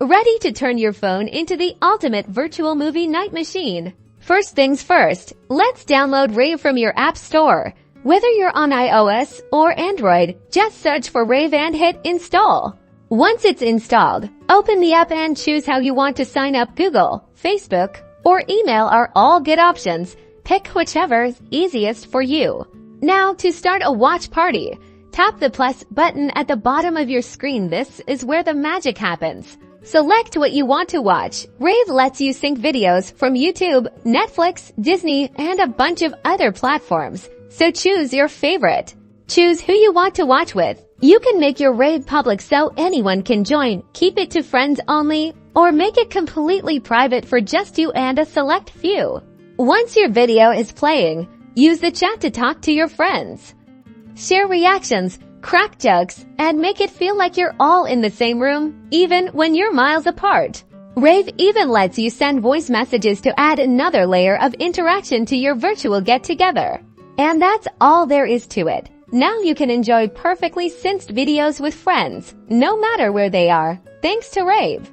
Ready to turn your phone into the ultimate virtual movie night machine? First things first, let's download Rave from your app store. Whether you're on iOS or Android, just search for Rave and hit install. Once it's installed, open the app and choose how you want to sign up. Google, Facebook, or email are all good options. Pick whichever is easiest for you. Now, to start a watch party, tap the plus button at the bottom of your screen. This is where the magic happens. Select what you want to watch. Rave lets you sync videos from YouTube, Netflix, Disney, and a bunch of other platforms. So choose your favorite. Choose who you want to watch with. You can make your Rave public so anyone can join, keep it to friends only, or make it completely private for just you and a select few. Once your video is playing, use the chat to talk to your friends. Share reactions, crack jokes, and make it feel like you're all in the same room, even when you're miles apart. Rave even lets you send voice messages to add another layer of interaction to your virtual get-together. And that's all there is to it. Now you can enjoy perfectly synced videos with friends, no matter where they are, thanks to Rave.